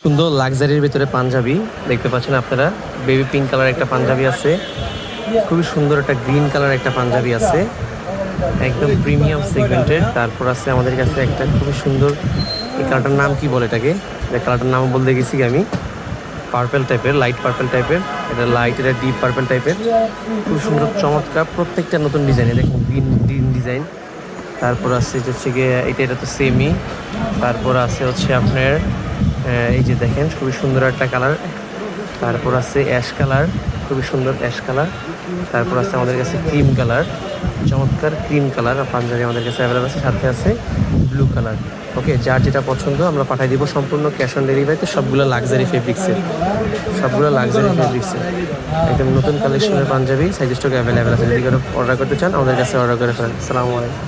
সুন্দর লাক্সারির ভিতরে পাঞ্জাবি দেখতে পাচ্ছেন আপনারা। বেবি পিঙ্ক কালার একটা পাঞ্জাবি আছে, খুবই সুন্দর একটা গ্রিন কালার একটা পাঞ্জাবি আছে, একদম প্রিমিয়াম সেগমেন্টের। তারপর আছে আমাদের কাছে একটা খুবই সুন্দর, এই কালারটার নাম কি বলে এটাকে, কালারটার নাম বলতে গেছি আমি, পার্পেল টাইপের, লাইট পার্পেল টাইপের। এটা লাইট, এটা ডিপ পার্পেল টাইপের, খুব সুন্দর চমৎকার, প্রত্যেকটা নতুন ডিজাইন। দেখুন গ্রিন গ্রিন ডিজাইন। তারপর আছে হচ্ছে গিয়ে এটা তো সেমই। তারপর আছে হচ্ছে আপনার এই যে দেখেন খুবই সুন্দর একটা কালার। তারপর আছে অ্যাশ কালার, খুবই সুন্দর অ্যাশ কালার। তারপর আছে আমাদের কাছে ক্রিম কালার, চমৎকার ক্রিম কালার পাঞ্জাবি আমাদের কাছে অ্যাভেলেবল আছে। সাথে আছে ব্লু কালার। ওকে, যার যেটা পছন্দ আমরা পাঠিয়ে দিব সম্পূর্ণ ক্যাশ অন ডেলিভারিতে। সবগুলো লাক্সারি ফেব্রিক্সের, সবগুলো লাক্সারি ফেব্রিক্সের একদম নতুন কালেকশনের পাঞ্জাবি সাইজ স্টক অ্যাভেলেবেল আছে। যদি কেউ অর্ডার করতে চান আমাদের কাছে অর্ডার করে ফেলেন। আসসালামু আলাইকুম।